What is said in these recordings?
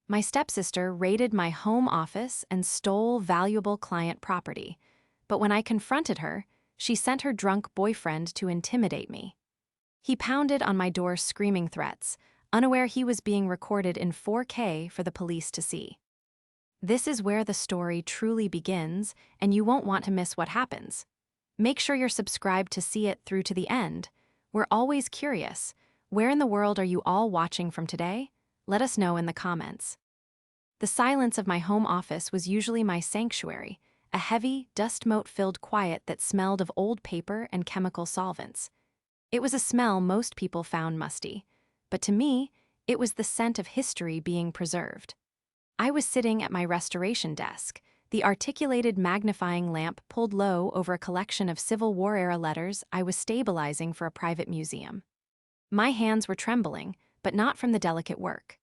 My stepsister raided my home office and stole valuable client property. But when I confronted her, she sent her drunk boyfriend to intimidate me. He pounded on my door screaming threats, unaware he was being recorded in 4K for the police to see. This is where the story truly begins, and you won't want to miss what happens. Make sure you're subscribed to see it through to the end. We're always curious. Where in the world are you all watching from today? Let us know in the comments. The silence of my home office was usually my sanctuary, a heavy, dust-mote-filled quiet that smelled of old paper and chemical solvents. It was a smell most people found musty, but to me, it was the scent of history being preserved. I was sitting at my restoration desk, the articulated magnifying lamp pulled low over a collection of Civil War-era letters I was stabilizing for a private museum. My hands were trembling, but not from the delicate work.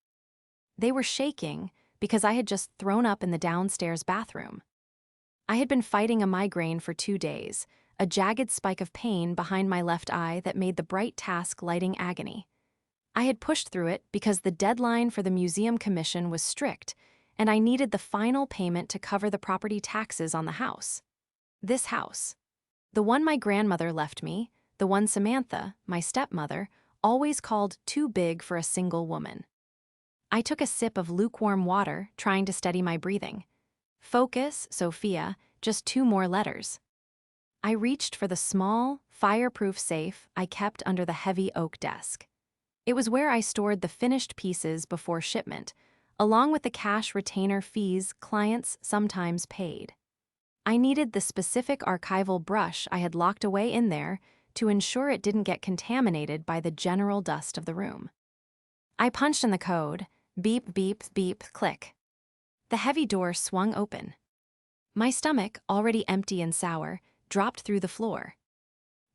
They were shaking because I had just thrown up in the downstairs bathroom. I had been fighting a migraine for 2 days, a jagged spike of pain behind my left eye that made the bright task lighting agony. I had pushed through it because the deadline for the museum commission was strict, and I needed the final payment to cover the property taxes on the house. This house. The one my grandmother left me, the one Samantha, my stepmother, always called too big for a single woman. I took a sip of lukewarm water, trying to steady my breathing. Focus, Sophia, just 2 more letters. I reached for the small, fireproof safe I kept under the heavy oak desk. It was where I stored the finished pieces before shipment, along with the cash retainer fees clients sometimes paid. I needed the specific archival brush I had locked away in there to ensure it didn't get contaminated by the general dust of the room. I punched in the code, beep, beep, beep, click. The heavy door swung open. My stomach, already empty and sour, dropped through the floor.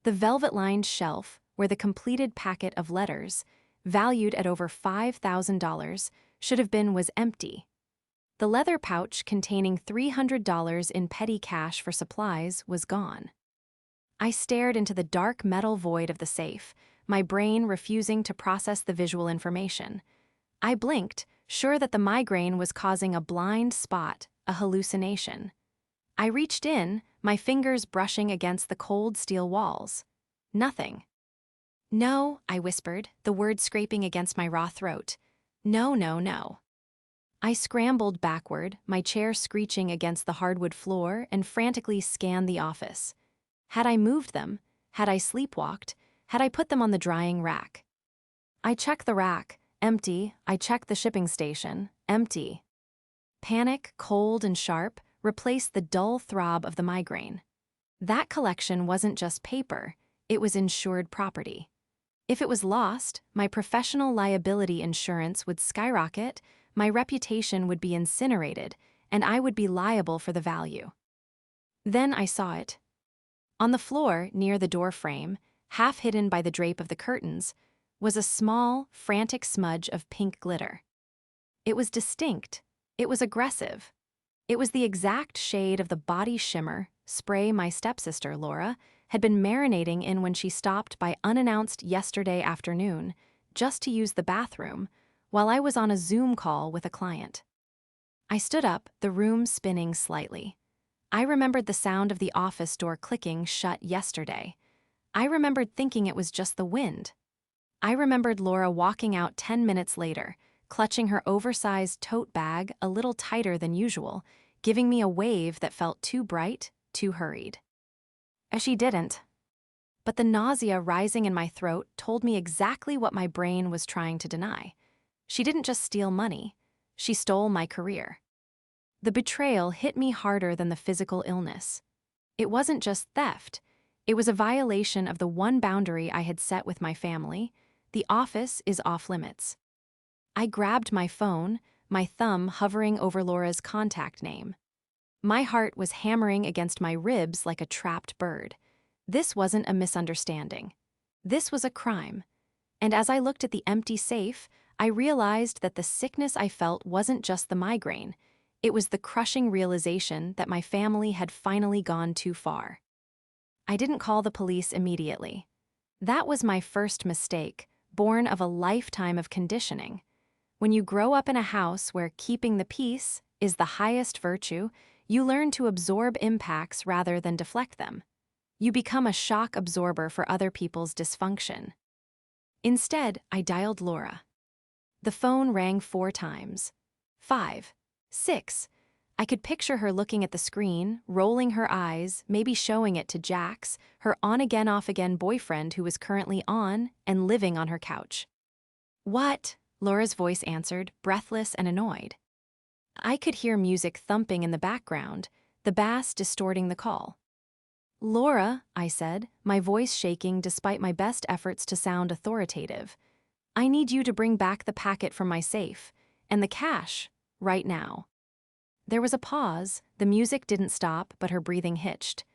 The velvet-lined shelf, where the completed packet of letters, valued at over $5,000, should have been, was empty. The leather pouch containing $300 in petty cash for supplies was gone. I stared into the dark metal void of the safe, my brain refusing to process the visual information. I blinked, sure that the migraine was causing a blind spot, a hallucination. I reached in, my fingers brushing against the cold steel walls. Nothing. "No," I whispered, the words scraping against my raw throat. "No, no, no." I scrambled backward, my chair screeching against the hardwood floor, and frantically scanned the office. Had I moved them? Had I sleepwalked? Had I put them on the drying rack? I checked the rack, empty. I checked the shipping station, empty. Panic, cold and sharp, replaced the dull throb of the migraine. That collection wasn't just paper, it was insured property. If it was lost, my professional liability insurance would skyrocket, my reputation would be incinerated, and I would be liable for the value. Then I saw it. On the floor, near the door frame, half hidden by the drape of the curtains, was a small, frantic smudge of pink glitter. It was distinct. It was aggressive. It was the exact shade of the body shimmer spray my stepsister, Laura, had been marinating in when she stopped by unannounced yesterday afternoon, just to use the bathroom, while I was on a Zoom call with a client. I stood up, the room spinning slightly. I remembered the sound of the office door clicking shut yesterday. I remembered thinking it was just the wind. I remembered Laura walking out 10 minutes later, clutching her oversized tote bag a little tighter than usual, giving me a wave that felt too bright, too hurried. She didn't. But the nausea rising in my throat told me exactly what my brain was trying to deny. She didn't just steal money. She stole my career. The betrayal hit me harder than the physical illness. It wasn't just theft. It was a violation of the one boundary I had set with my family. The office is off limits. I grabbed my phone, my thumb hovering over Laura's contact name. My heart was hammering against my ribs like a trapped bird. This wasn't a misunderstanding. This was a crime. And as I looked at the empty safe, I realized that the sickness I felt wasn't just the migraine. It was the crushing realization that my family had finally gone too far. I didn't call the police immediately. That was my first mistake, born of a lifetime of conditioning. When you grow up in a house where keeping the peace is the highest virtue, you learn to absorb impacts rather than deflect them. You become a shock absorber for other people's dysfunction. Instead, I dialed Laura. The phone rang 4 times. 5. 6. I could picture her looking at the screen, rolling her eyes, maybe showing it to Jax, her on-again off-again boyfriend who was currently on and living on her couch. "What?" Laura's voice answered, breathless and annoyed. I could hear music thumping in the background, the bass distorting the call. "Laura," I said, my voice shaking despite my best efforts to sound authoritative. "I need you to bring back the packet from my safe, and the cash, right now." There was a pause, the music didn't stop, but her breathing hitched.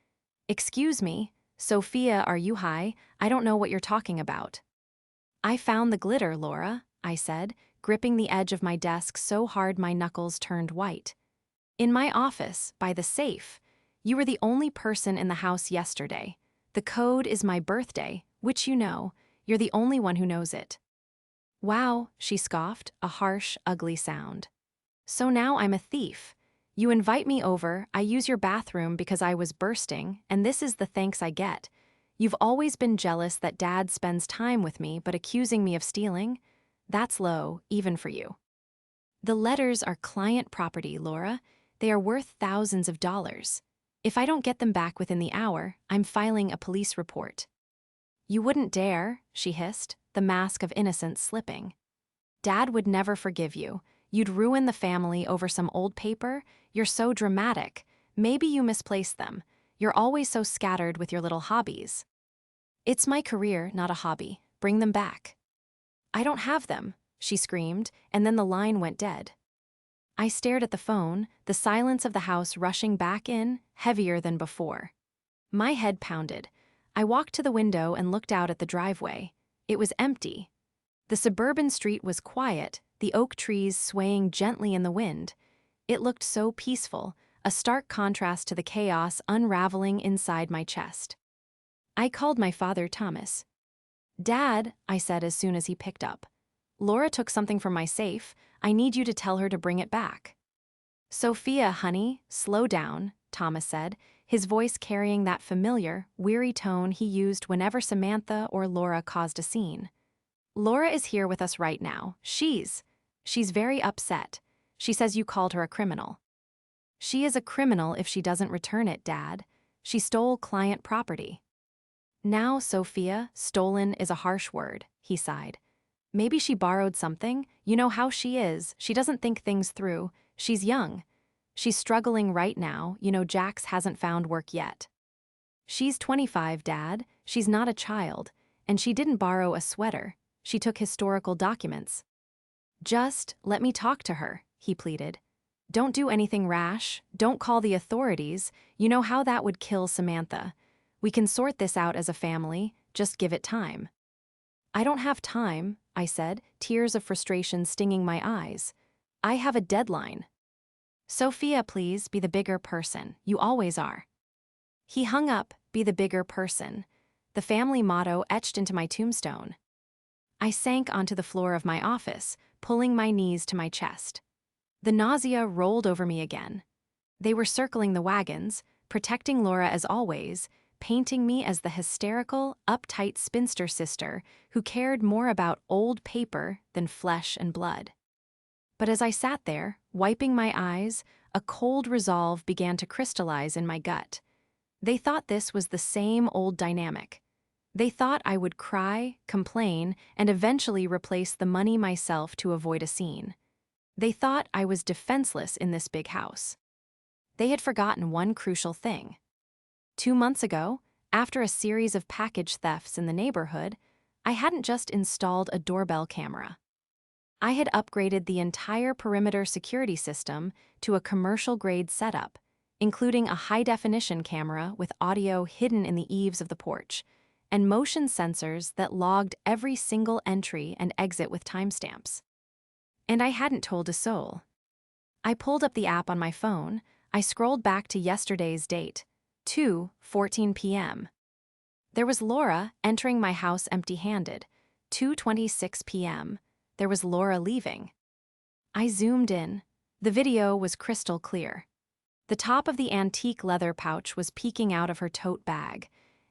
"Excuse me, Sophia, are you high? I don't know what you're talking about." "I found the glitter, Laura," I said, gripping the edge of my desk so hard my knuckles turned white. "In my office, by the safe. You were the only person in the house yesterday. The code is my birthday, which you know. You're the only one who knows it." "Wow," she scoffed, a harsh, ugly sound. "So now I'm a thief. You invite me over, I use your bathroom because I was bursting, and this is the thanks I get. You've always been jealous that Dad spends time with me, but accusing me of stealing? That's low, even for you." "The letters are client property, Laura. They are worth thousands of dollars. If I don't get them back within the hour, I'm filing a police report." "You wouldn't dare," she hissed, the mask of innocence slipping. "Dad would never forgive you. You'd ruin the family over some old paper. You're so dramatic. Maybe you misplaced them. You're always so scattered with your little hobbies." "It's my career, not a hobby. Bring them back." "I don't have them," she screamed, and then the line went dead. I stared at the phone, the silence of the house rushing back in, heavier than before. My head pounded. I walked to the window and looked out at the driveway. It was empty. The suburban street was quiet, the oak trees swaying gently in the wind. It looked so peaceful, a stark contrast to the chaos unraveling inside my chest. I called my father, Thomas. "Dad," I said as soon as he picked up. "Laura took something from my safe. I need you to tell her to bring it back." "Sophia, honey, slow down," Thomas said, his voice carrying that familiar, weary tone he used whenever Samantha or Laura caused a scene. "Laura is here with us right now. She's very upset. She says you called her a criminal." "She is a criminal if she doesn't return it, Dad. She stole client property." "Now, Sophia, stolen is a harsh word," he sighed. "Maybe she borrowed something. You know how she is. She doesn't think things through. She's young. She's struggling right now. You know Jax hasn't found work yet." "She's 25, Dad. She's not a child. And she didn't borrow a sweater. She took historical documents." "Just let me talk to her," he pleaded. "Don't do anything rash. Don't call the authorities. You know how that would kill Samantha. We can sort this out as a family. Just give it time." "I don't have time," I said, tears of frustration stinging my eyes. "I have a deadline." "Sophia, please be the bigger person. You always are." He hung up, "Be the bigger person," the family motto etched into my tombstone. I sank onto the floor of my office, pulling my knees to my chest. The nausea rolled over me again. They were circling the wagons, protecting Laura as always, painting me as the hysterical, uptight spinster sister who cared more about old paper than flesh and blood. But as I sat there, wiping my eyes, a cold resolve began to crystallize in my gut. They thought this was the same old dynamic. They thought I would cry, complain, and eventually replace the money myself to avoid a scene. They thought I was defenseless in this big house. They had forgotten one crucial thing. 2 months ago, after a series of package thefts in the neighborhood, I hadn't just installed a doorbell camera. I had upgraded the entire perimeter security system to a commercial-grade setup, including a high-definition camera with audio hidden in the eaves of the porch, and motion sensors that logged every single entry and exit with timestamps. And I hadn't told a soul. I pulled up the app on my phone. I scrolled back to yesterday's date, 2:14 p.m. There was Laura entering my house empty-handed. 2:26 p.m. There was Laura leaving. I zoomed in. The video was crystal clear. The top of the antique leather pouch was peeking out of her tote bag,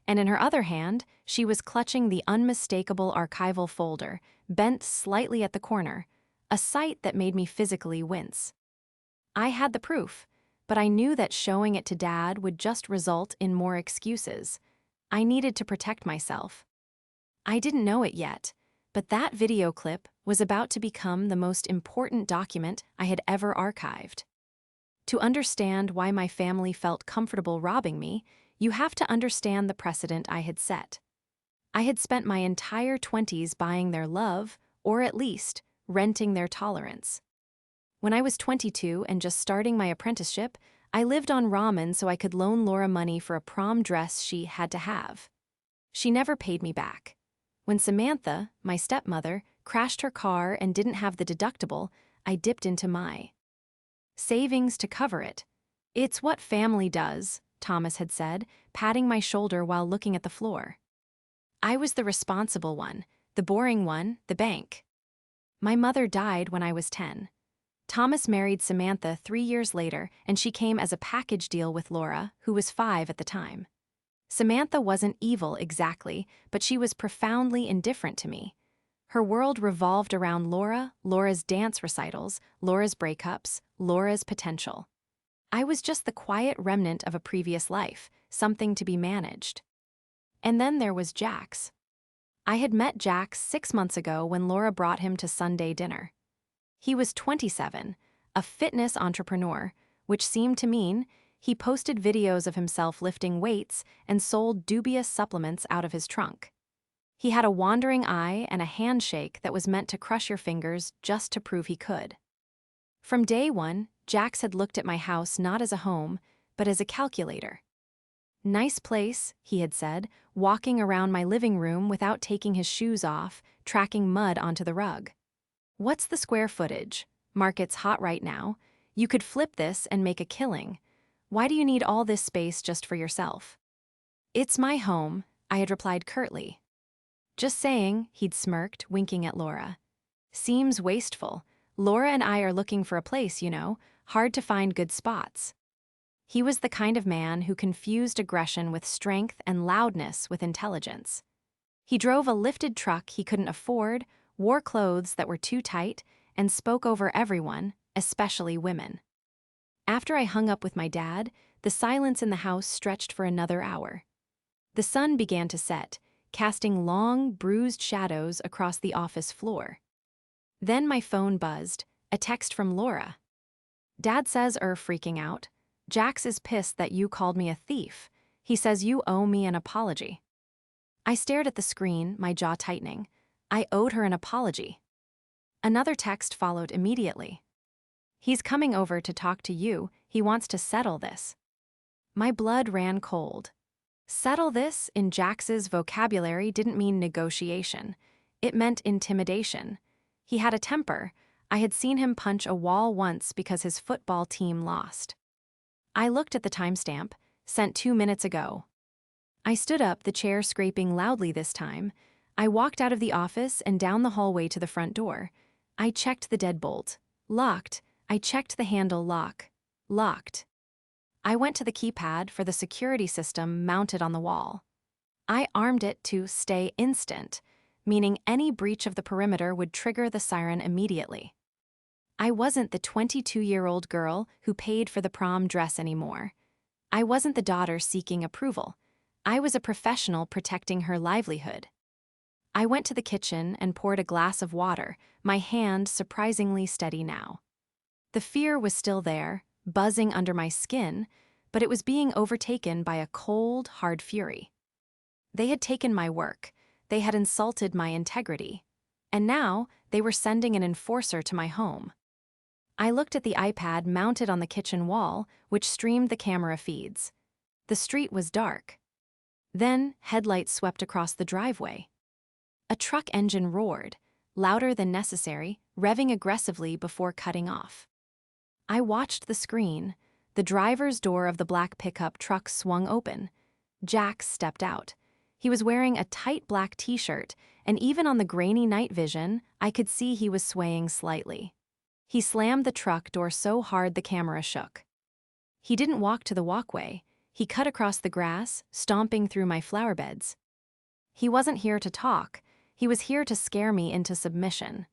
and in her other hand, she was clutching the unmistakable archival folder, bent slightly at the corner, a sight that made me physically wince. I had the proof, but I knew that showing it to Dad would just result in more excuses. I needed to protect myself. I didn't know it yet, but that video clip was about to become the most important document I had ever archived. To understand why my family felt comfortable robbing me, you have to understand the precedent I had set. I had spent my entire 20s buying their love, or at least, renting their tolerance. When I was 22 and just starting my apprenticeship, I lived on ramen so I could loan Laura money for a prom dress she had to have. She never paid me back. When Samantha, my stepmother, crashed her car and didn't have the deductible, I dipped into my savings to cover it. It's what family does, Thomas had said, patting my shoulder while looking at the floor. I was the responsible one, the boring one, the bank. My mother died when I was 10. Thomas married Samantha 3 years later, and she came as a package deal with Laura, who was 5 at the time. Samantha wasn't evil exactly, but she was profoundly indifferent to me. Her world revolved around Laura, Laura's dance recitals, Laura's breakups, Laura's potential. I was just the quiet remnant of a previous life, something to be managed. And then there was Jax. I had met Jax 6 months ago when Laura brought him to Sunday dinner. He was 27, a fitness entrepreneur, which seemed to mean he posted videos of himself lifting weights and sold dubious supplements out of his trunk. He had a wandering eye and a handshake that was meant to crush your fingers just to prove he could. From day one, Jax had looked at my house not as a home, but as a calculator. "Nice place," he had said, walking around my living room without taking his shoes off, tracking mud onto the rug. "What's the square footage? Market's hot right now. You could flip this and make a killing. Why do you need all this space just for yourself?" "It's my home," I had replied curtly. "Just saying," he'd smirked, winking at Laura. "Seems wasteful. Laura and I are looking for a place, you know, hard to find good spots." He was the kind of man who confused aggression with strength and loudness with intelligence. He drove a lifted truck he couldn't afford, wore clothes that were too tight, and spoke over everyone, especially women. After I hung up with my dad, the silence in the house stretched for another hour. The sun began to set, casting long, bruised shadows across the office floor. Then my phone buzzed, a text from Laura. "Dad says freaking out. Jax is pissed that you called me a thief. He says you owe me an apology." I stared at the screen, my jaw tightening. I owed her an apology. Another text followed immediately. "He's coming over to talk to you. He wants to settle this." My blood ran cold. Settle this, in Jax's vocabulary, didn't mean negotiation. It meant intimidation. He had a temper. I had seen him punch a wall once because his football team lost. I looked at the timestamp, sent 2 minutes ago. I stood up, the chair scraping loudly this time. I walked out of the office and down the hallway to the front door. I checked the deadbolt. Locked. I checked the handle lock. Locked. I went to the keypad for the security system mounted on the wall. I armed it to stay instant, meaning any breach of the perimeter would trigger the siren immediately. I wasn't the 22-year-old girl who paid for the prom dress anymore. I wasn't the daughter seeking approval. I was a professional protecting her livelihood. I went to the kitchen and poured a glass of water, my hand surprisingly steady now. The fear was still there, buzzing under my skin, but it was being overtaken by a cold, hard fury. They had taken my work. They had insulted my integrity. And now they were sending an enforcer to my home. I looked at the iPad mounted on the kitchen wall, which streamed the camera feeds. The street was dark. Then headlights swept across the driveway. A truck engine roared, louder than necessary, revving aggressively before cutting off. I watched the screen. The driver's door of the black pickup truck swung open. Jax stepped out. He was wearing a tight black t-shirt, and even on the grainy night vision, I could see he was swaying slightly. He slammed the truck door so hard the camera shook. He didn't walk to the walkway. He cut across the grass, stomping through my flower beds. He wasn't here to talk. He was here to scare me into submission.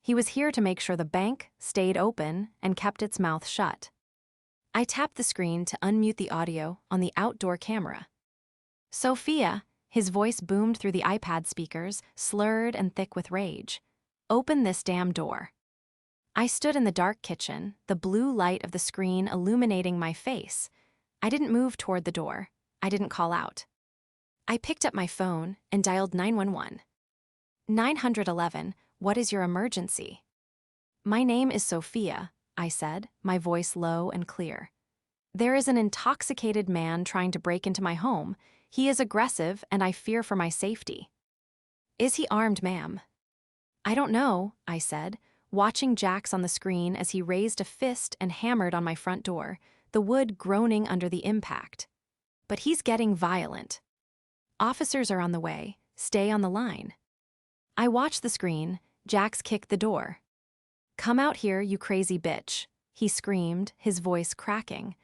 He was here to make sure the bank stayed open and kept its mouth shut. I tapped the screen to unmute the audio on the outdoor camera. "Sophia," his voice boomed through the iPad speakers, slurred and thick with rage. "Open this damn door." I stood in the dark kitchen, the blue light of the screen illuminating my face. I didn't move toward the door. I didn't call out. I picked up my phone and dialed 911. 911, what is your emergency? "My name is Sophia," I said, my voice low and clear. "There is an intoxicated man trying to break into my home. He is aggressive and I fear for my safety." "Is he armed, ma'am?" "I don't know," I said, watching Jax on the screen as he raised a fist and hammered on my front door, the wood groaning under the impact. "But he's getting violent. Officers are on the way. Stay on the line." I watched the screen. Jax kicked the door. "Come out here, you crazy bitch," he screamed, his voice cracking.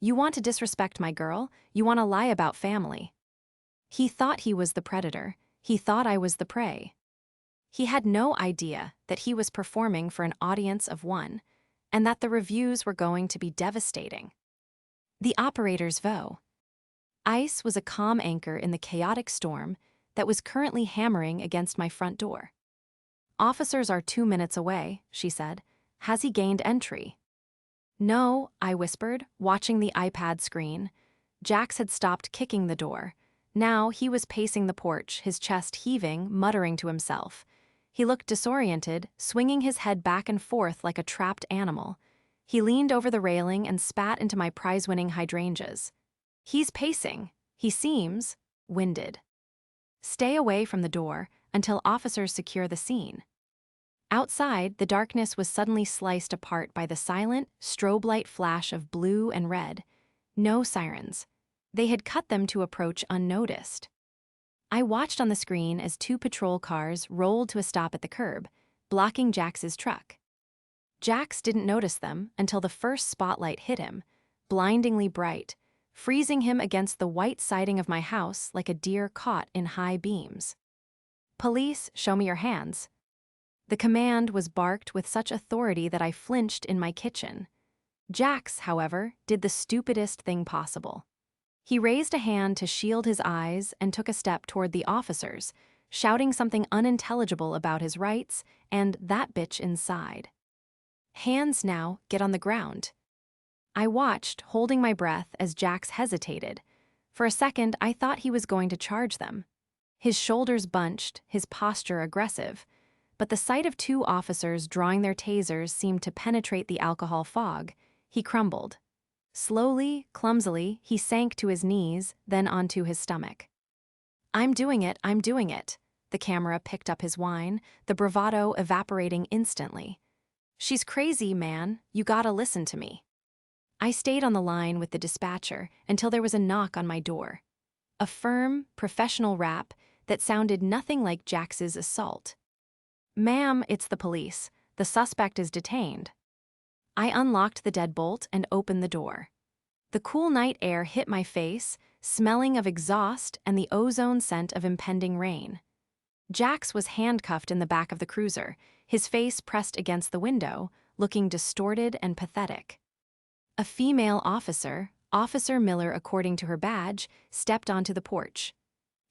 "You want to disrespect my girl? You want to lie about family?" He thought he was the predator. He thought I was the prey. He had no idea that he was performing for an audience of one, and that the reviews were going to be devastating. The operator's vow. Ice was a calm anchor in the chaotic storm that was currently hammering against my front door. "Officers are 2 minutes away," she said. "Has he gained entry?" "No," I whispered, watching the iPad screen. Jax had stopped kicking the door. Now he was pacing the porch, his chest heaving, muttering to himself. He looked disoriented, swinging his head back and forth like a trapped animal. He leaned over the railing and spat into my prize-winning hydrangeas. He's pacing. He seems winded. "Stay away from the door until officers secure the scene." Outside, the darkness was suddenly sliced apart by the silent, strobe light flash of blue and red. No sirens. They had cut them to approach unnoticed. I watched on the screen as 2 patrol cars rolled to a stop at the curb, blocking Jax's truck. Jax didn't notice them until the first spotlight hit him, blindingly bright, freezing him against the white siding of my house like a deer caught in high beams. "Police, show me your hands." The command was barked with such authority that I flinched in my kitchen. Jax, however, did the stupidest thing possible. He raised a hand to shield his eyes and took a step toward the officers, shouting something unintelligible about his rights and "that bitch inside." "Hands now, get on the ground." I watched, holding my breath as Jax hesitated. For a second, I thought he was going to charge them. His shoulders bunched, his posture aggressive. But the sight of 2 officers drawing their tasers seemed to penetrate the alcohol fog. He crumbled. Slowly, clumsily, he sank to his knees, then onto his stomach. I'm doing it. The camera picked up his whine, the bravado evaporating instantly. "She's crazy, man. You gotta listen to me." I stayed on the line with the dispatcher until there was a knock on my door. A firm, professional rap that sounded nothing like Jax's assault. "Ma'am, it's the police. The suspect is detained." I unlocked the deadbolt and opened the door. The cool night air hit my face, smelling of exhaust and the ozone scent of impending rain. Jax was handcuffed in the back of the cruiser, his face pressed against the window, looking distorted and pathetic. A female officer, Officer Miller according to her badge, stepped onto the porch.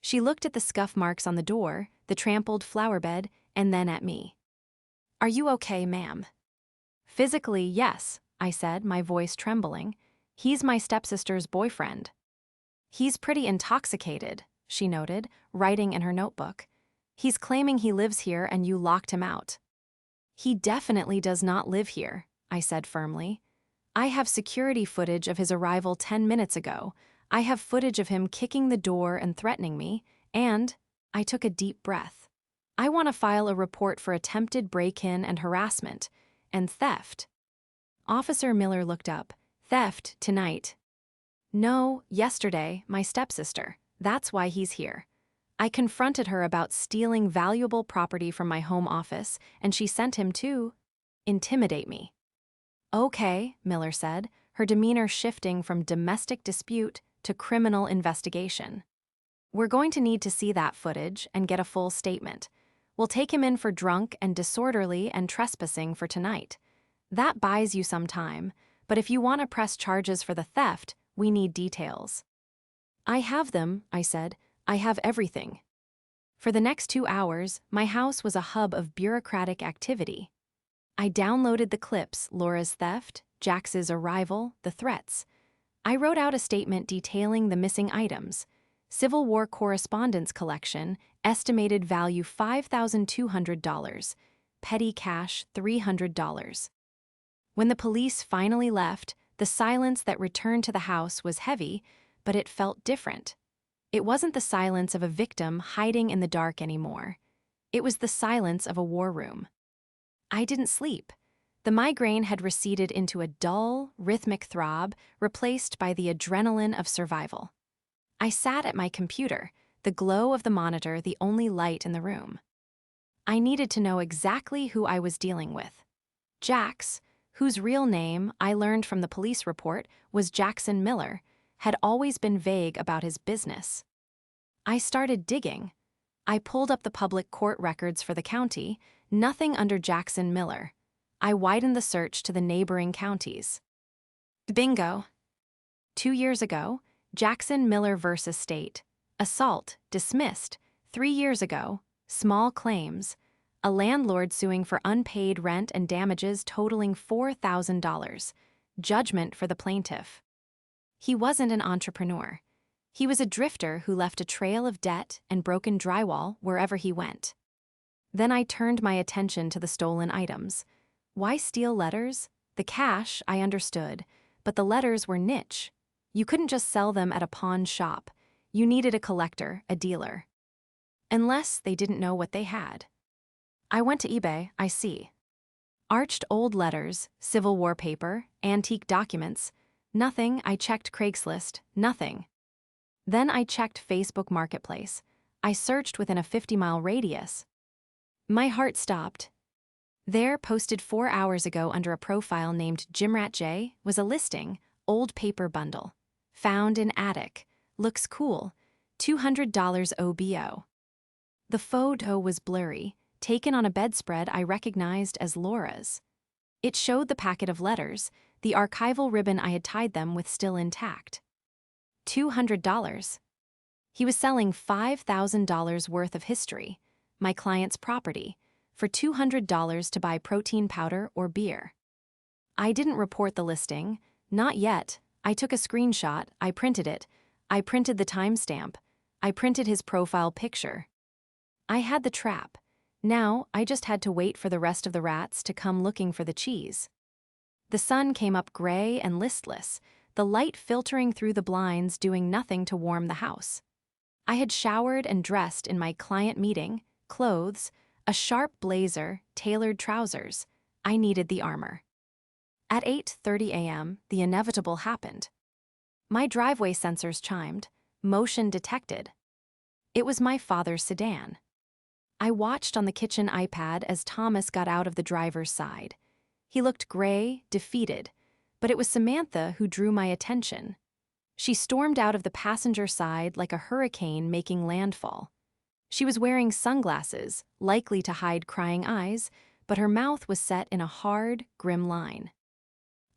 She looked at the scuff marks on the door, the trampled flower bed, and then at me. "Are you okay, ma'am?" "Physically, yes," I said, my voice trembling. "He's my stepsister's boyfriend." "He's pretty intoxicated," she noted, writing in her notebook. "He's claiming he lives here and you locked him out." "He definitely does not live here," I said firmly. "I have security footage of his arrival 10 minutes ago. I have footage of him kicking the door and threatening me, and—" I took a deep breath. "I want to file a report for attempted break-in and harassment, and theft." Officer Miller looked up. "Theft tonight?" "No, yesterday, my stepsister. That's why he's here. I confronted her about stealing valuable property from my home office, and she sent him to—" Intimidate me. Okay, Miller said, her demeanor shifting from domestic dispute to criminal investigation. We're going to need to see that footage and get a full statement. We'll take him in for drunk and disorderly and trespassing for tonight. That buys you some time, but if you want to press charges for the theft, we need details. I have them, I said. I have everything. For the next 2 hours, my house was a hub of bureaucratic activity. I downloaded the clips: Laura's theft, Jax's arrival, the threats. I wrote out a statement detailing the missing items. Civil War correspondence collection, estimated value $5,200. Petty cash, $300. When the police finally left, the silence that returned to the house was heavy, but it felt different. It wasn't the silence of a victim hiding in the dark anymore. It was the silence of a war room. I didn't sleep. The migraine had receded into a dull, rhythmic throb, replaced by the adrenaline of survival. I sat at my computer, the glow of the monitor the only light in the room. I needed to know exactly who I was dealing with. Jax, whose real name, I learned from the police report, was Jackson Miller, had always been vague about his business. I started digging. I pulled up the public court records for the county, nothing under Jackson Miller. I widened the search to the neighboring counties. Bingo! 2 years ago, Jackson Miller vs. State. Assault, dismissed. 3 years ago, small claims. A landlord suing for unpaid rent and damages totaling $4,000. Judgment for the plaintiff. He wasn't an entrepreneur. He was a drifter who left a trail of debt and broken drywall wherever he went. Then I turned my attention to the stolen items. Why steal letters? The cash, I understood, but the letters were niche. You couldn't just sell them at a pawn shop. You needed a collector, a dealer. Unless they didn't know what they had. I went to eBay, I see. Arched old letters, Civil War paper, antique documents. Nothing. I checked Craigslist, nothing. Then I checked Facebook Marketplace. I searched within a 50-mile radius. My heart stopped. There, posted 4 hours ago under a profile named Jimrat J, was a listing: old paper bundle. Found in attic. Looks cool. $200 OBO. The photo was blurry, taken on a bedspread I recognized as Laura's. It showed the packet of letters, the archival ribbon I had tied them with still intact. $200. He was selling $5,000 worth of history, my client's property, for $200 to buy protein powder or beer. I didn't report the listing, not yet. I took a screenshot, I printed it, I printed the timestamp, I printed his profile picture. I had the trap. Now I just had to wait for the rest of the rats to come looking for the cheese. The sun came up gray and listless, the light filtering through the blinds doing nothing to warm the house. I had showered and dressed in my client meeting, clothes, a sharp blazer, tailored trousers. I needed the armor. At 8:30 a.m., the inevitable happened. My driveway sensors chimed, motion detected. It was my father's sedan. I watched on the kitchen iPad as Thomas got out of the driver's side. He looked gray, defeated, but it was Samantha who drew my attention. She stormed out of the passenger side like a hurricane making landfall. She was wearing sunglasses, likely to hide crying eyes, but her mouth was set in a hard, grim line.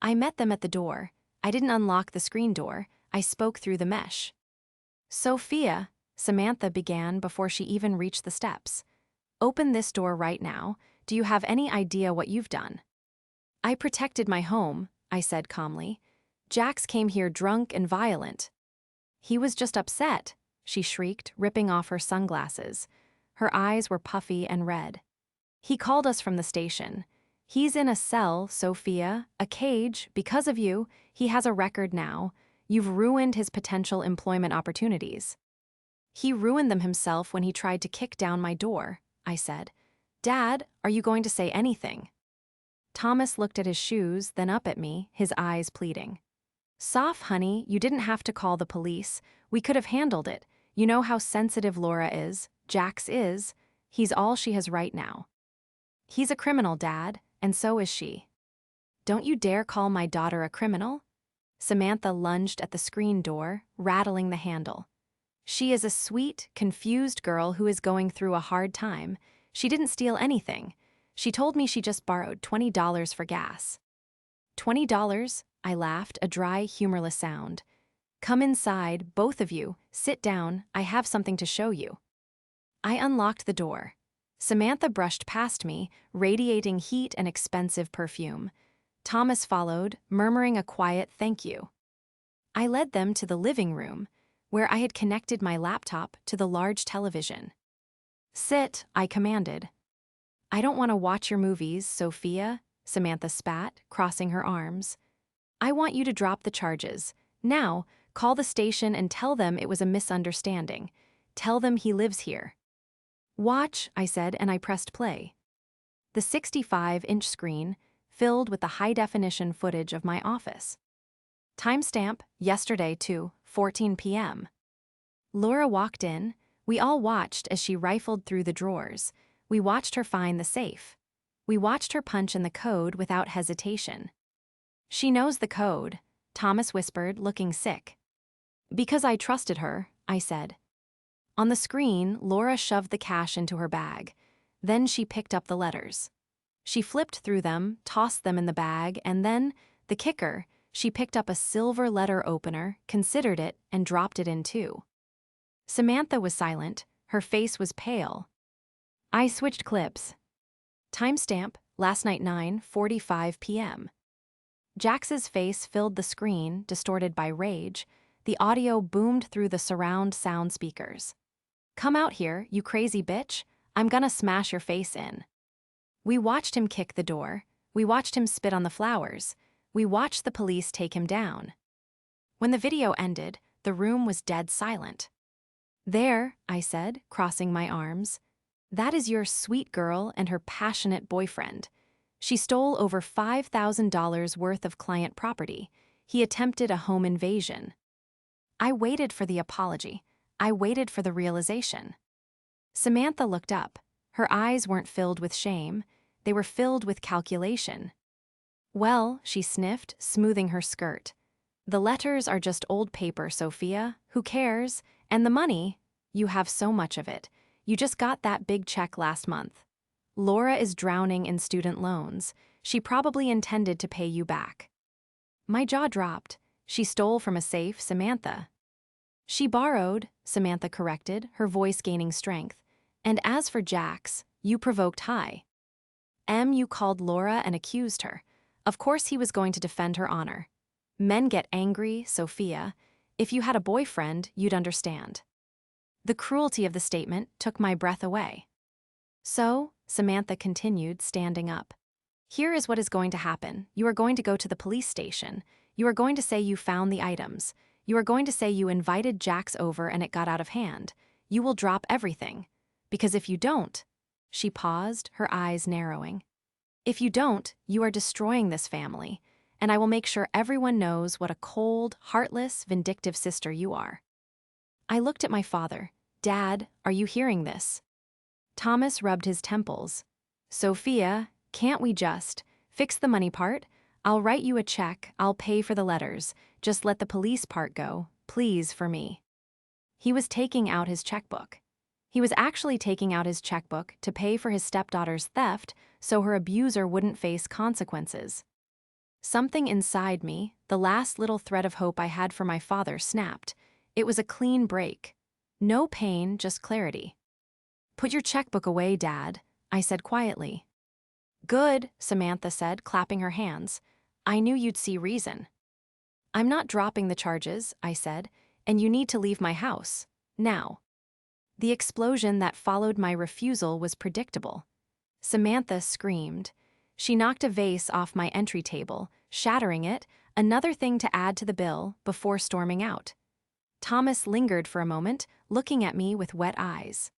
I met them at the door. I didn't unlock the screen door. I spoke through the mesh. "Sophia," Samantha began before she even reached the steps. "Open this door right now. Do you have any idea what you've done?" "I protected my home," I said calmly. "Jax came here drunk and violent." "He was just upset," she shrieked, ripping off her sunglasses. Her eyes were puffy and red. "He called us from the station. He's in a cell, Sophia, a cage, because of you. He has a record now. You've ruined his potential employment opportunities." "He ruined them himself when he tried to kick down my door," I said. "Dad, are you going to say anything?" Thomas looked at his shoes, then up at me, his eyes pleading. "Soph, honey, you didn't have to call the police. We could have handled it. You know how sensitive Laura is. Jax is. He's all she has right now." "He's a criminal, Dad, and so is she. Don't you dare call my daughter a criminal? Samantha lunged at the screen door, rattling the handle. She is a sweet, confused girl who is going through a hard time. She didn't steal anything. She told me she just borrowed $20 for gas. $20? I laughed, a dry, humorless sound. Come inside, both of you. Sit down, I have something to show you. I unlocked the door. Samantha brushed past me, radiating heat and expensive perfume. Thomas followed, murmuring a quiet thank you. I led them to the living room, where I had connected my laptop to the large television. Sit, I commanded. I don't want to watch your movies, Sophia, Samantha spat, crossing her arms. I want you to drop the charges. Now, call the station and tell them it was a misunderstanding. Tell them he lives here. Watch, I said, and I pressed play. The 65-inch screen filled with the high-definition footage of my office. Timestamp, yesterday to 14 p.m. Laura walked in. We all watched as she rifled through the drawers. We watched her find the safe. We watched her punch in the code without hesitation. She knows the code, Thomas whispered, looking sick. Because I trusted her, I said. On the screen, Laura shoved the cash into her bag. Then she picked up the letters. She flipped through them, tossed them in the bag, and then, the kicker, she picked up a silver letter opener, considered it, and dropped it in too. Samantha was silent. Her face was pale. I switched clips. Timestamp, last night 9:45 p.m. Jax's face filled the screen, distorted by rage. The audio boomed through the surround sound speakers. Come out here, you crazy bitch. I'm gonna smash your face in. We watched him kick the door. We watched him spit on the flowers. We watched the police take him down. When the video ended, the room was dead silent. There, I said, crossing my arms. That is your sweet girl and her passionate boyfriend. She stole over $5,000 worth of client property. He attempted a home invasion. I waited for the apology. I waited for the realization. Samantha looked up. Her eyes weren't filled with shame. They were filled with calculation. Well, she sniffed, smoothing her skirt. The letters are just old paper, Sophia. Who cares? And the money? You have so much of it. You just got that big check last month. Laura is drowning in student loans. She probably intended to pay you back. My jaw dropped. She stole from a safe, Samantha. She borrowed, Samantha corrected, her voice gaining strength. And as for Jax, you provoked high. You called Laura and accused her. Of course he was going to defend her honor. Men get angry, Sophia. If you had a boyfriend, you'd understand. The cruelty of the statement took my breath away. So, Samantha continued, standing up. Here is what is going to happen. You are going to go to the police station. You are going to say you found the items. You are going to say you invited Jax over and it got out of hand. You will drop everything. Because if you don't, she paused, her eyes narrowing. If you don't, you are destroying this family, and I will make sure everyone knows what a cold, heartless, vindictive sister you are. I looked at my father. Dad, are you hearing this? Thomas rubbed his temples. Sophia, can't we just fix the money part? I'll write you a check, I'll pay for the letters. Just let the police part go, please, for me. He was taking out his checkbook. He was actually taking out his checkbook to pay for his stepdaughter's theft so her abuser wouldn't face consequences. Something inside me, the last little thread of hope I had for my father, snapped. It was a clean break. No pain, just clarity. Put your checkbook away, Dad, I said quietly. Good, Samantha said, clapping her hands. I knew you'd see reason. I'm not dropping the charges, I said, and you need to leave my house. Now. The explosion that followed my refusal was predictable. Samantha screamed. She knocked a vase off my entry table, shattering it, another thing to add to the bill, before storming out. Thomas lingered for a moment, looking at me with wet eyes.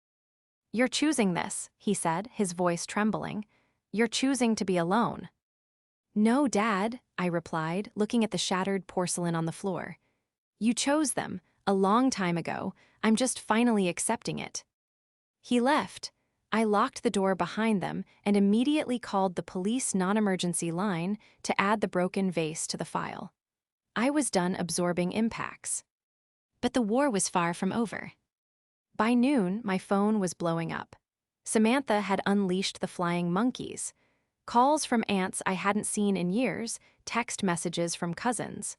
You're choosing this, he said, his voice trembling. You're choosing to be alone. No, Dad, I replied, looking at the shattered porcelain on the floor. You chose them, a long time ago. I'm just finally accepting it. He left. I locked the door behind them and immediately called the police non-emergency line to add the broken vase to the file. I was done absorbing impacts. But the war was far from over. By noon, my phone was blowing up. Samantha had unleashed the flying monkeys. Calls from aunts I hadn't seen in years, text messages from cousins.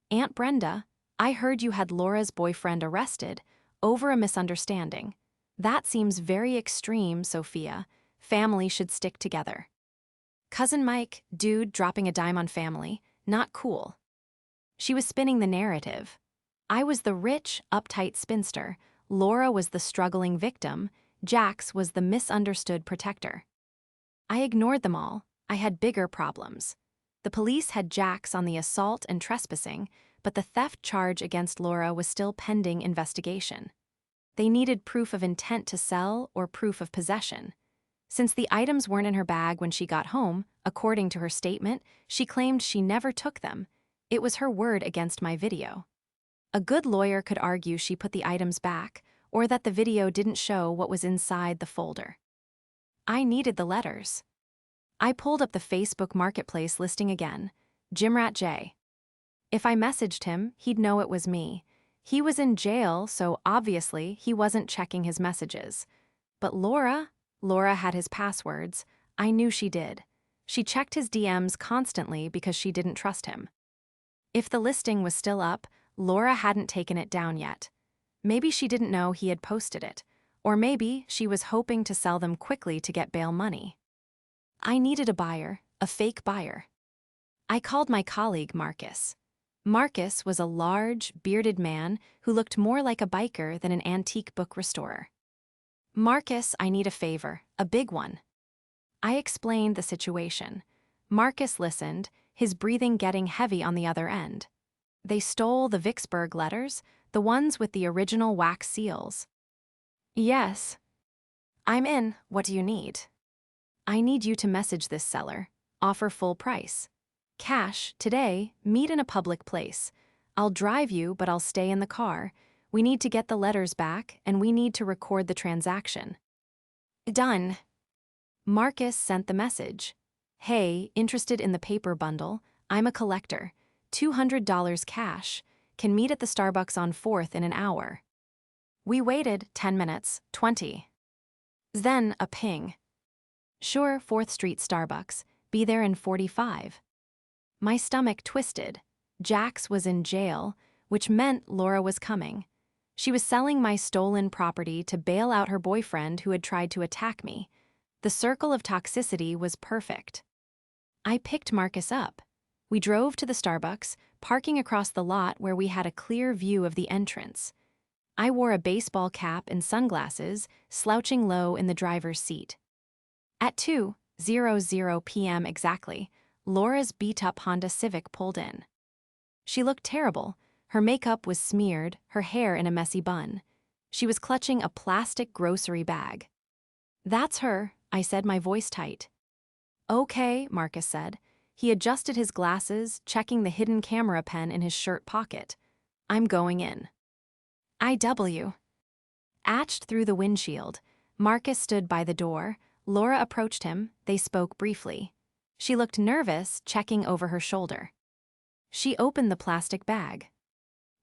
Aunt Brenda, I heard you had Laura's boyfriend arrested over a misunderstanding. That seems very extreme, Sophia. Family should stick together. Cousin Mike, dude dropping a dime on family, not cool. She was spinning the narrative. I was the rich, uptight spinster. Laura was the struggling victim. Jax was the misunderstood protector. I ignored them all. I had bigger problems. The police had Jax on the assault and trespassing, but the theft charge against Laura was still pending investigation. They needed proof of intent to sell or proof of possession. Since the items weren't in her bag when she got home, according to her statement, she claimed she never took them. It was her word against my video. A good lawyer could argue she put the items back, or that the video didn't show what was inside the folder. I needed the letters. I pulled up the Facebook Marketplace listing again, Jimrat J. If I messaged him, he'd know it was me. He was in jail, so obviously he wasn't checking his messages. But Laura had his passwords. I knew she did. She checked his DMs constantly because she didn't trust him. If the listing was still up, Laura hadn't taken it down yet. Maybe she didn't know he had posted it, or maybe she was hoping to sell them quickly to get bail money. I needed a buyer, a fake buyer. I called my colleague Marcus. Marcus was a large, bearded man who looked more like a biker than an antique book restorer. Marcus, I need a favor, a big one. I explained the situation. Marcus listened, his breathing getting heavy on the other end. They stole the Vicksburg letters, the ones with the original wax seals. Yes. I'm in. What do you need? I need you to message this seller. Offer full price. Cash, today, meet in a public place. I'll drive you, but I'll stay in the car. We need to get the letters back, and we need to record the transaction. Done. Marcus sent the message. Hey, interested in the paper bundle? I'm a collector. $200 cash. Can meet at the Starbucks on 4th in an hour. We waited 10 minutes, 20. Then a ping. Sure, 4th Street Starbucks. Be there in 45. My stomach twisted. Jax was in jail, which meant Laura was coming. She was selling my stolen property to bail out her boyfriend who had tried to attack me. The circle of toxicity was perfect. I picked Marcus up. We drove to the Starbucks, parking across the lot where we had a clear view of the entrance. I wore a baseball cap and sunglasses, slouching low in the driver's seat. At 2:00 p.m. exactly, Laura's beat-up Honda Civic pulled in. She looked terrible. Her makeup was smeared, her hair in a messy bun. She was clutching a plastic grocery bag. That's her, I said, my voice tight. Okay, Marcus said. He adjusted his glasses, checking the hidden camera pen in his shirt pocket. I'm going in. IW. Atched through the windshield, Marcus stood by the door. Laura approached him. They spoke briefly. She looked nervous, checking over her shoulder. She opened the plastic bag.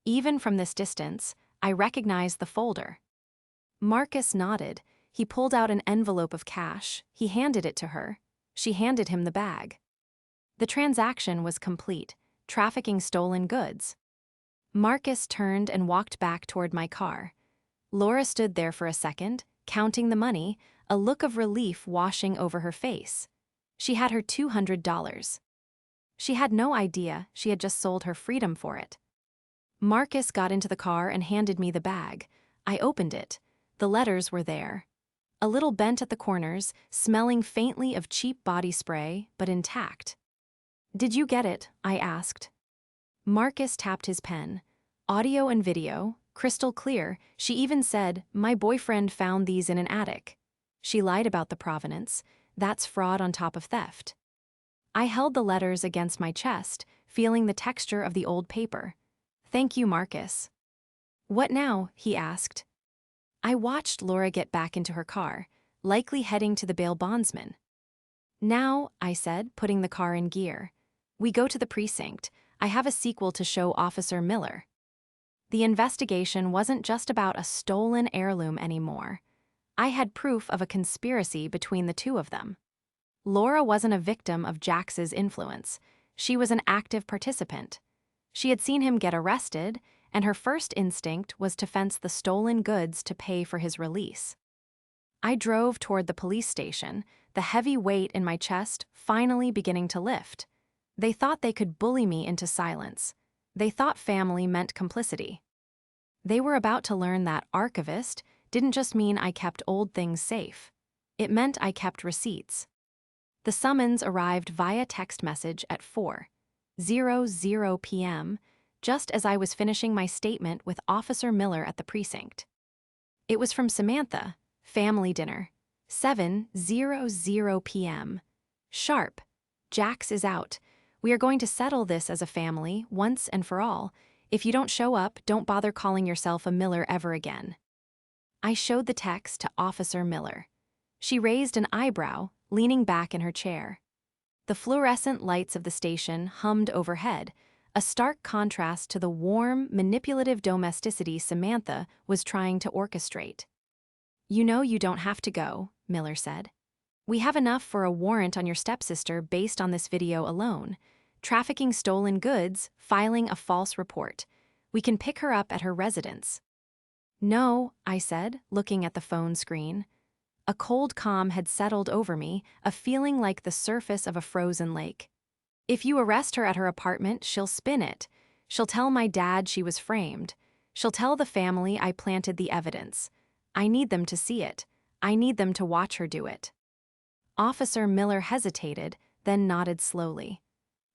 Even from this distance, I recognized the folder. Marcus nodded. He pulled out an envelope of cash. He handed it to her. She handed him the bag. The transaction was complete, trafficking stolen goods. Marcus turned and walked back toward my car. Laura stood there for a second, counting the money, a look of relief washing over her face. She had her $200. She had no idea she had just sold her freedom for it. Marcus got into the car and handed me the bag. I opened it. The letters were there. A little bent at the corners, smelling faintly of cheap body spray, but intact. Did you get it? I asked. Marcus tapped his pen. Audio and video, crystal clear. She even said, my boyfriend found these in an attic. She lied about the provenance. That's fraud on top of theft. I held the letters against my chest, feeling the texture of the old paper. Thank you, Marcus. What now? He asked. I watched Laura get back into her car. likely heading to the bail bondsman. Now, I said, putting the car in gear. We go to the precinct. I have a sequel to show Officer Miller. The investigation wasn't just about a stolen heirloom anymore. I had proof of a conspiracy between the two of them. Laura wasn't a victim of Jax's influence. She was an active participant. She had seen him get arrested, and her first instinct was to fence the stolen goods to pay for his release. I drove toward the police station, the heavy weight in my chest finally beginning to lift. They thought they could bully me into silence. They thought family meant complicity. They were about to learn that archivist didn't just mean I kept old things safe. It meant I kept receipts. The summons arrived via text message at 4:00 p.m., just as I was finishing my statement with Officer Miller at the precinct. It was from Samantha, family dinner, 7:00 p.m. Sharp. Jax is out. We are going to settle this as a family, once and for all. If you don't show up, don't bother calling yourself a Miller ever again. I showed the text to Officer Miller. She raised an eyebrow, leaning back in her chair. The fluorescent lights of the station hummed overhead, a stark contrast to the warm, manipulative domesticity Samantha was trying to orchestrate. You know you don't have to go, Miller said. We have enough for a warrant on your stepsister based on this video alone. Trafficking stolen goods, filing a false report. We can pick her up at her residence. No, I said, looking at the phone screen. A cold calm had settled over me, a feeling like the surface of a frozen lake. If you arrest her at her apartment, she'll spin it. She'll tell my dad she was framed. She'll tell the family I planted the evidence. I need them to see it. I need them to watch her do it. Officer Miller hesitated, then nodded slowly.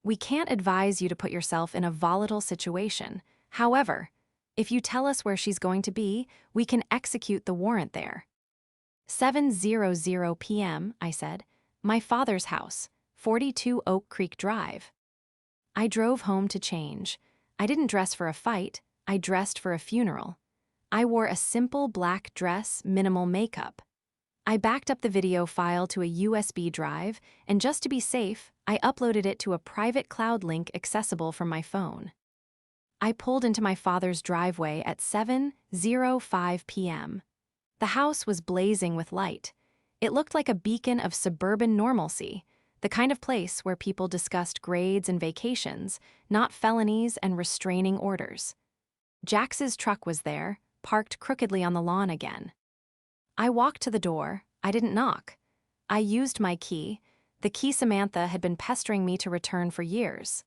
We can't advise you to put yourself in a volatile situation. However, if you tell us where she's going to be, we can execute the warrant there. 7:00 p.m., I said. My father's house, 42 Oak Creek Drive. I drove home to change. I didn't dress for a fight, I dressed for a funeral. I wore a simple black dress, minimal makeup. I backed up the video file to a USB drive, and just to be safe, I uploaded it to a private cloud link accessible from my phone. I pulled into my father's driveway at 7:05 p.m. The house was blazing with light. It looked like a beacon of suburban normalcy, the kind of place where people discussed grades and vacations, not felonies and restraining orders. Jax's truck was there, parked crookedly on the lawn again. I walked to the door. I didn't knock. I used my key, the key Samantha had been pestering me to return for years.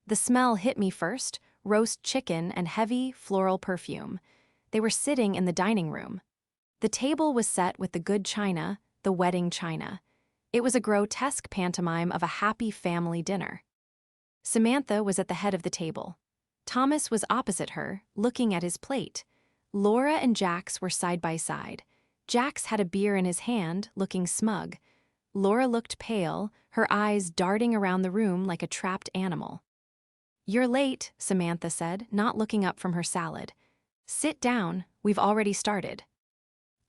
The smell hit me first, roast chicken and heavy, floral perfume. They were sitting in the dining room. The table was set with the good china, the wedding china. It was a grotesque pantomime of a happy family dinner. Samantha was at the head of the table. Thomas was opposite her, looking at his plate. Laura and Jax were side by side. Jax had a beer in his hand, looking smug. Laura looked pale, her eyes darting around the room like a trapped animal. You're late, Samantha said, not looking up from her salad. Sit down, we've already started.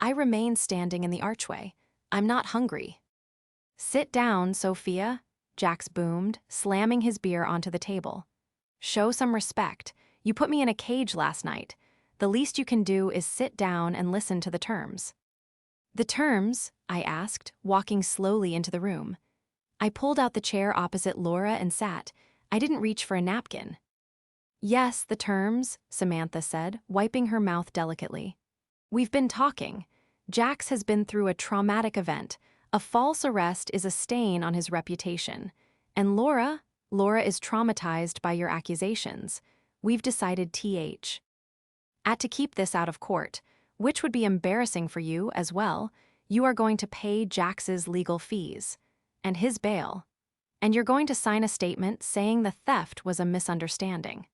I remained standing in the archway. I'm not hungry. Sit down, Sophia, Jax boomed, slamming his beer onto the table. Show some respect. You put me in a cage last night. The least you can do is sit down and listen to the terms. The terms? I asked, walking slowly into the room. I pulled out the chair opposite Laura and sat. I didn't reach for a napkin. Yes, the terms, Samantha said, wiping her mouth delicately. We've been talking. Jax has been through a traumatic event. A false arrest is a stain on his reputation. And Laura is traumatized by your accusations. We've decided TH. To keep this out of court, which would be embarrassing for you as well, you are going to pay Jax's legal fees and his bail. And you're going to sign a statement saying the theft was a misunderstanding.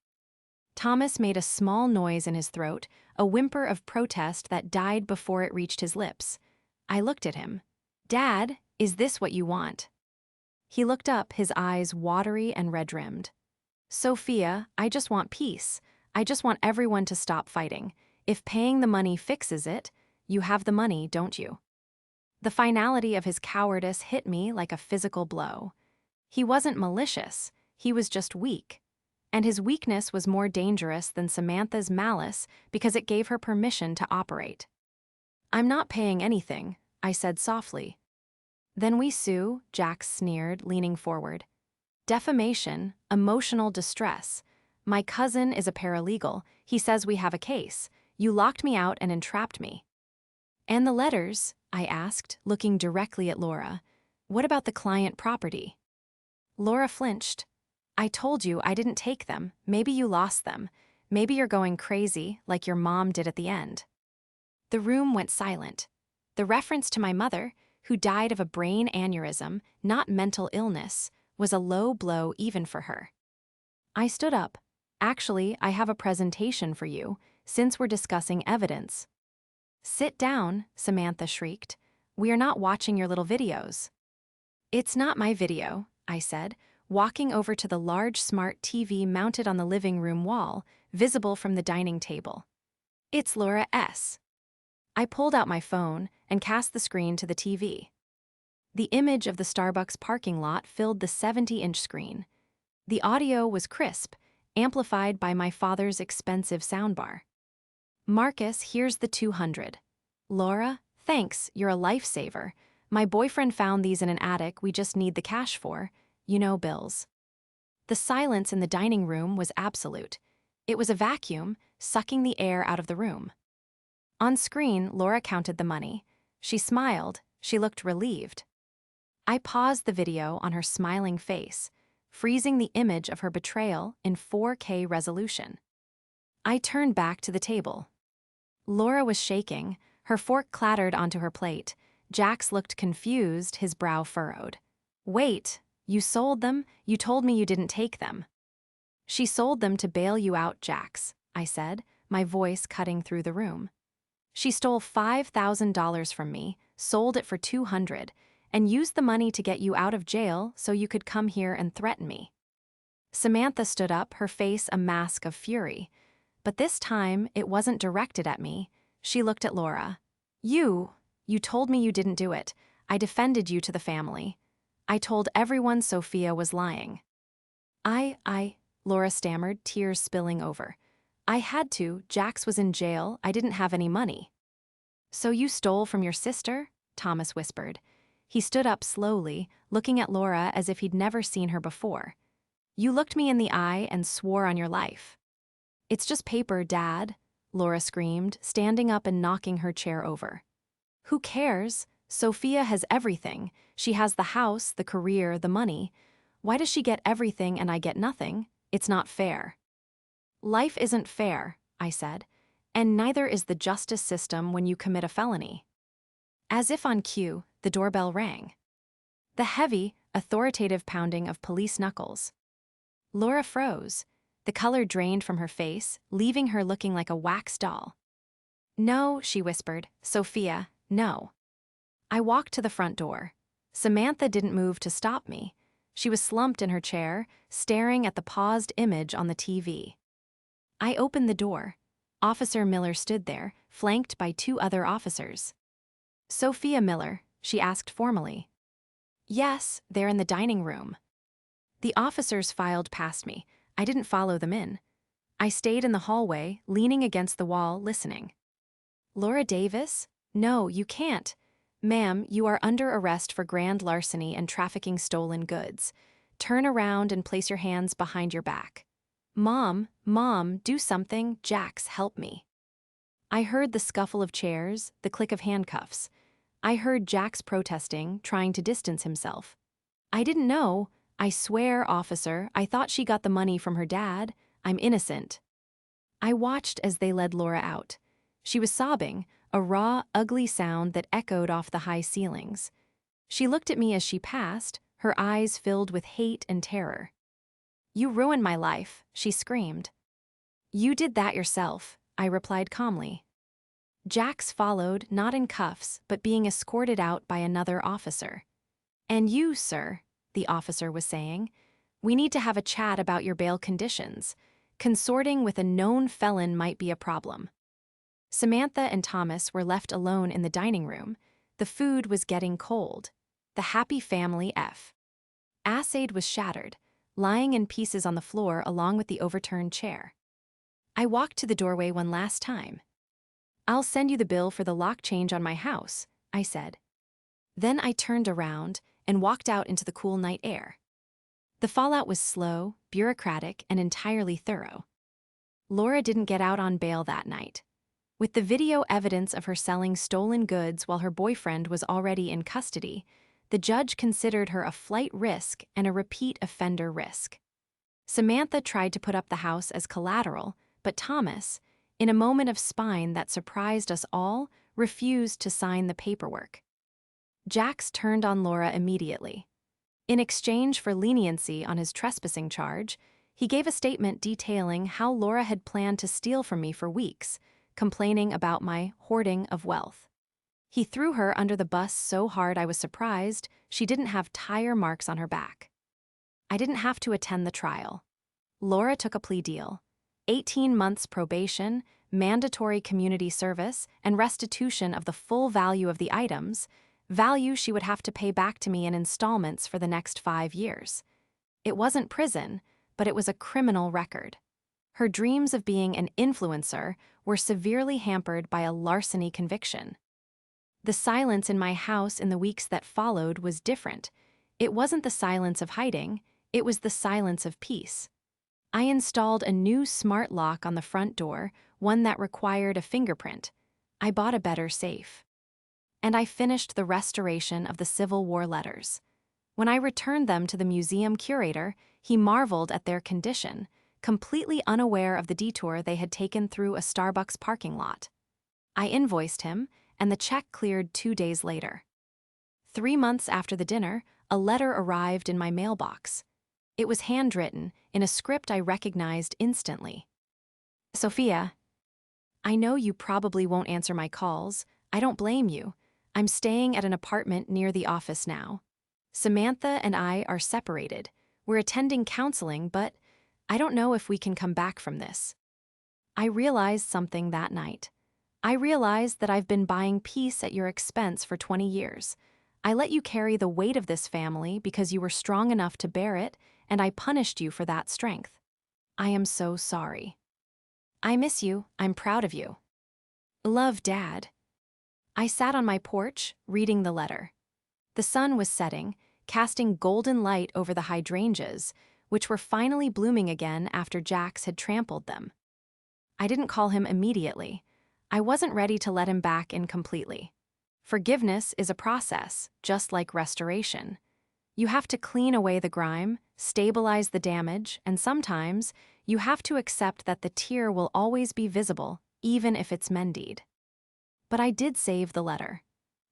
Thomas made a small noise in his throat, a whimper of protest that died before it reached his lips. I looked at him. Dad, is this what you want? He looked up, his eyes watery and red-rimmed. Sophia, I just want peace. I just want everyone to stop fighting. If paying the money fixes it, you have the money, don't you? The finality of his cowardice hit me like a physical blow. He wasn't malicious, he was just weak. And his weakness was more dangerous than Samantha's malice because it gave her permission to operate. "I'm not paying anything," I said softly. "Then we sue," Jax sneered, leaning forward. "Defamation, emotional distress. My cousin is a paralegal. He says we have a case. You locked me out and entrapped me." "And the letters?" I asked, looking directly at Laura. "What about the client property?" Laura flinched. "I told you I didn't take them. Maybe you lost them. Maybe you're going crazy, like your mom did at the end." The room went silent. The reference to my mother, who died of a brain aneurysm, not mental illness, was a low blow even for her. I stood up. "Actually, I have a presentation for you, since we're discussing evidence." "Sit down," Samantha shrieked. "We are not watching your little videos." "It's not my video," I said, walking over to the large smart TV mounted on the living room wall, visible from the dining table. "It's Laura S." I pulled out my phone and cast the screen to the TV. The image of the Starbucks parking lot filled the 70-inch screen. The audio was crisp, amplified by my father's expensive soundbar. "Marcus, here's the 200. Laura, thanks, you're a lifesaver. My boyfriend found these in an attic we just need the cash for. You know, bills." The silence in the dining room was absolute. It was a vacuum, sucking the air out of the room. On screen, Laura counted the money. She smiled. She looked relieved. I paused the video on her smiling face, freezing the image of her betrayal in 4K resolution. I turned back to the table. Laura was shaking. Her fork clattered onto her plate. Jax looked confused, his brow furrowed. "Wait, you sold them? You told me you didn't take them." "She sold them to bail you out, Jax," I said, my voice cutting through the room. "She stole $5,000 from me, sold it for $200, and used the money to get you out of jail so you could come here and threaten me." Samantha stood up, her face a mask of fury. But this time, it wasn't directed at me. She looked at Laura. You told me you didn't do it. I defended you to the family. I told everyone Sophia was lying." Laura stammered, tears spilling over. "I had to. Jax was in jail. I didn't have any money." "So you stole from your sister?" Thomas whispered. He stood up slowly, looking at Laura as if he'd never seen her before. "You looked me in the eye and swore on your life." "It's just paper, Dad," Laura screamed, standing up and knocking her chair over. "Who cares? Sophia has everything. She has the house, the career, the money. Why does she get everything and I get nothing? It's not fair." "Life isn't fair," I said, "and neither is the justice system when you commit a felony." As if on cue, the doorbell rang. The heavy, authoritative pounding of police knuckles. Laura froze. The color drained from her face, leaving her looking like a wax doll. "No," she whispered. "Sophia, no." I walked to the front door. Samantha didn't move to stop me. She was slumped in her chair, staring at the paused image on the TV. I opened the door. Officer Miller stood there, flanked by 2 other officers. "Sophia Miller," she asked formally. "Yes, they're in the dining room." The officers filed past me. I didn't follow them in. I stayed in the hallway, leaning against the wall, listening. "Laura Davis? No, you can't. Ma'am, you are under arrest for grand larceny and trafficking stolen goods. Turn around and place your hands behind your back." Mom, do something. Jax, help me." I heard the scuffle of chairs, the click of handcuffs. I heard Jax protesting, trying to distance himself. "I didn't know. I swear, officer, I thought she got the money from her dad. I'm innocent." I watched as they led Laura out. She was sobbing, a raw, ugly sound that echoed off the high ceilings. She looked at me as she passed, her eyes filled with hate and terror. "You ruined my life," she screamed. "You did that yourself," I replied calmly. Jax followed, not in cuffs, but being escorted out by another officer. "And you, sir," the officer was saying, "we need to have a chat about your bail conditions. Consorting with a known felon might be a problem." Samantha and Thomas were left alone in the dining room. The food was getting cold. The happy family Acid was shattered, lying in pieces on the floor along with the overturned chair. I walked to the doorway one last time. "I'll send you the bill for the lock change on my house," I said. Then I turned around and walked out into the cool night air. The fallout was slow, bureaucratic, and entirely thorough. Laura didn't get out on bail that night. With the video evidence of her selling stolen goods while her boyfriend was already in custody, the judge considered her a flight risk and a repeat offender risk. Samantha tried to put up the house as collateral, but Thomas, in a moment of spine that surprised us all, refused to sign the paperwork. Jax turned on Laura immediately. In exchange for leniency on his trespassing charge, he gave a statement detailing how Laura had planned to steal from me for weeks, complaining about my hoarding of wealth. He threw her under the bus so hard I was surprised she didn't have tire marks on her back. I didn't have to attend the trial. Laura took a plea deal: 18 months probation, mandatory community service, and restitution of the full value of the items, value she would have to pay back to me in installments for the next 5 years. It wasn't prison, but it was a criminal record. Her dreams of being an influencer were severely hampered by a larceny conviction. The silence in my house in the weeks that followed was different. It wasn't the silence of hiding, it was the silence of peace. I installed a new smart lock on the front door, one that required a fingerprint. I bought a better safe. And I finished the restoration of the Civil War letters. When I returned them to the museum curator, he marveled at their condition, completely unaware of the detour they had taken through a Starbucks parking lot. I invoiced him, and the check cleared 2 days later. 3 months after the dinner, a letter arrived in my mailbox. It was handwritten, in a script I recognized instantly. "Sophia, I know you probably won't answer my calls. I don't blame you. I'm staying at an apartment near the office now. Samantha and I are separated. We're attending counseling, but I don't know if we can come back from this." I realized something that night. I realized that I've been buying peace at your expense for 20 years. I let you carry the weight of this family because you were strong enough to bear it, and I punished you for that strength. I am so sorry. I miss you. I'm proud of you. Love, Dad. I sat on my porch, reading the letter. The sun was setting, casting golden light over the hydrangeas, which were finally blooming again after Jax had trampled them. I didn't call him immediately. I wasn't ready to let him back in completely. Forgiveness is a process, just like restoration. You have to clean away the grime, stabilize the damage, and sometimes you have to accept that the tear will always be visible, even if it's mended. But I did save the letter.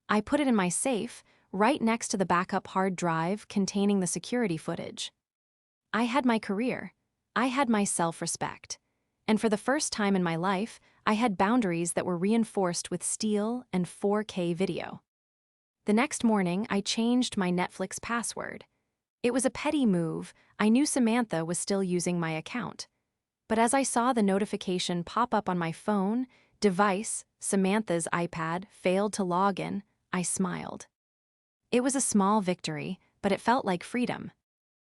I put it in my safe, right next to the backup hard drive containing the security footage. I had my career. I had my self-respect. And for the first time in my life, I had boundaries that were reinforced with steel and 4K video. The next morning, I changed my Netflix password. It was a petty move. I knew Samantha was still using my account. But as I saw the notification pop up on my phone, device, Samantha's iPad, failed to log in, I smiled. It was a small victory, but it felt like freedom.